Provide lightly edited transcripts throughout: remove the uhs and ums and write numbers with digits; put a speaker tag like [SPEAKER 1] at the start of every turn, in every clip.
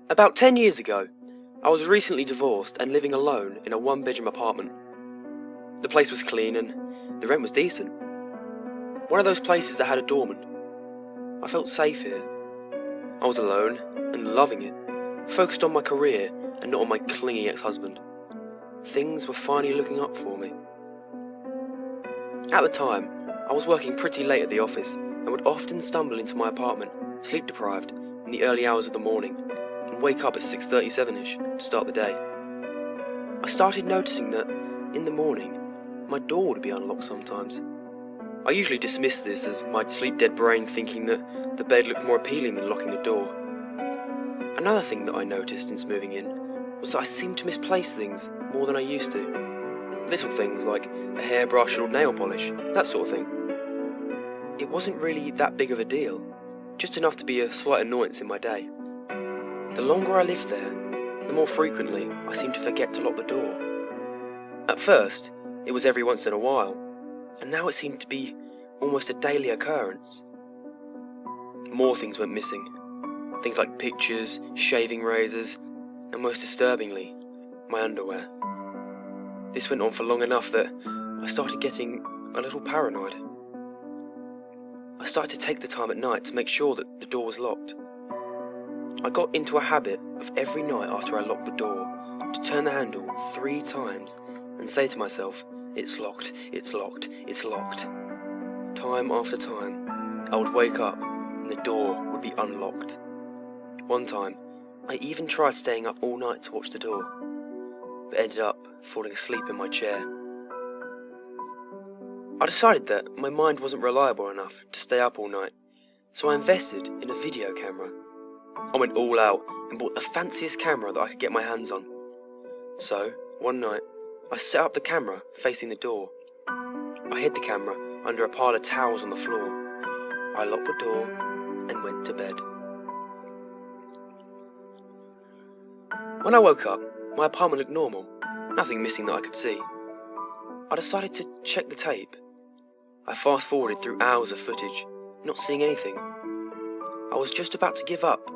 [SPEAKER 1] About 10 years ago, I was recently divorced and living alone in a one-bedroom apartment. The place was clean and the rent was decent. One of those places that had a doorman. I felt safe here. I was alone and loving it, focused on my career and not on my clingy ex-husband. Things were finally looking up for me. At the time, I was working pretty late at the office and would often stumble into my apartment, sleep-deprived, in the early hours of the morning, and wake up at 6:37ish to start the day. I started noticing that, in the morning, my door would be unlocked sometimes. I usually dismissed this as my sleep-dead brain thinking that the bed looked more appealing than locking the door. Another thing that I noticed since moving in was that I seemed to misplace things more than I used to. Little things like a hairbrush or nail polish, that sort of thing. It wasn't really that big of a deal, just enough to be a slight annoyance in my day. The longer I lived there, the more frequently I seemed to forget to lock the door. At first, it was every once in a while, and now it seemed to be almost a daily occurrence. More things went missing. Things like pictures, shaving razors, and most disturbingly, my underwear. This went on for long enough that I started getting a little paranoid. I started to take the time at night to make sure that the door was locked. I got into a habit of every night after I locked the door to turn the handle 3 times and say to myself, "It's locked, it's locked, it's locked." Time after time, I would wake up and the door would be unlocked. One time, I even tried staying up all night to watch the door, but ended up falling asleep in my chair. I decided that my mind wasn't reliable enough to stay up all night, so I invested in a video camera. I went all out and bought the fanciest camera that I could get my hands on. So, one night, I set up the camera facing the door. I hid the camera under a pile of towels on the floor. I locked the door and went to bed. When I woke up, my apartment looked normal, nothing missing that I could see. I decided to check the tape. I fast-forwarded through hours of footage, not seeing anything. I was just about to give up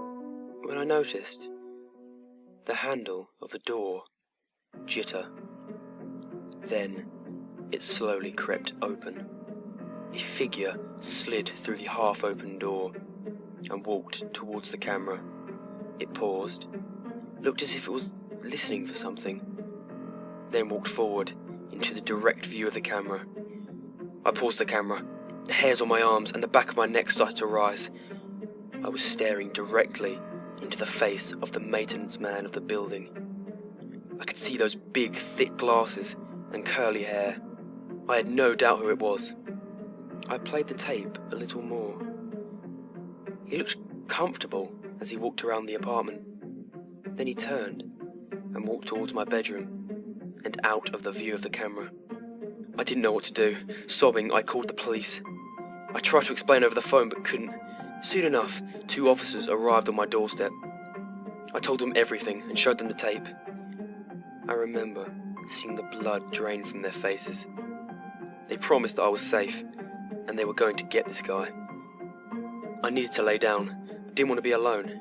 [SPEAKER 1] when I noticed the handle of the door jitter. Then it slowly crept open. A figure slid through the half-open door and walked towards the camera. It paused, looked as if it was listening for something, then walked forward into the direct view of the camera. I paused the camera. The hairs on my arms and the back of my neck started to rise. I was staring directly into the face of the maintenance man of the building. I could see those big, thick glasses and curly hair. I had no doubt who it was. I played the tape a little more. He looked comfortable as he walked around the apartment. Then he turned and walked towards my bedroom and out of the view of the camera. I didn't know what to do. Sobbing, I called the police. I tried to explain over the phone but couldn't. Soon enough, 2 officers arrived on my doorstep. I told them everything and showed them the tape. I remember seeing the blood drain from their faces. They promised that I was safe and they were going to get this guy. I needed to lay down, but didn't want to be alone.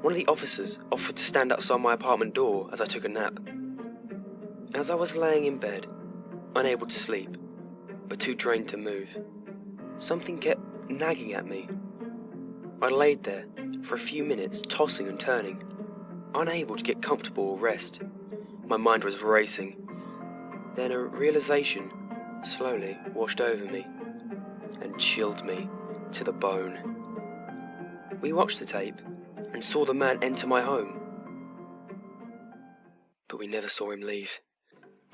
[SPEAKER 1] One of the officers offered to stand outside my apartment door as I took a nap. As I was laying in bed, unable to sleep, but too drained to move, something kept nagging at me. I laid there for a few minutes, tossing and turning, unable to get comfortable or rest. My mind was racing. Then a realization slowly washed over me and chilled me to the bone. We watched the tape and saw the man enter my home, but we never saw him leave.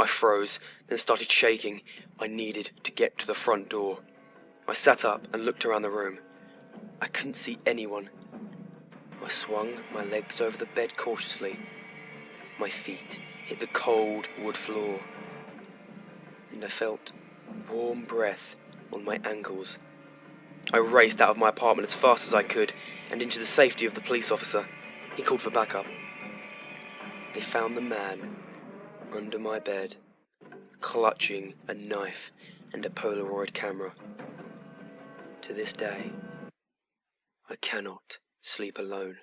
[SPEAKER 1] I froze, then started shaking. I needed to get to the front door. I sat up and looked around the room. I couldn't see anyone. I swung my legs over the bed cautiously. My feet hit the cold wood floor, and I felt warm breath on my ankles. I raced out of my apartment as fast as I could and into the safety of the police officer. He called for backup. They found the man under my bed, clutching a knife and a Polaroid camera. To this day, I cannot sleep alone.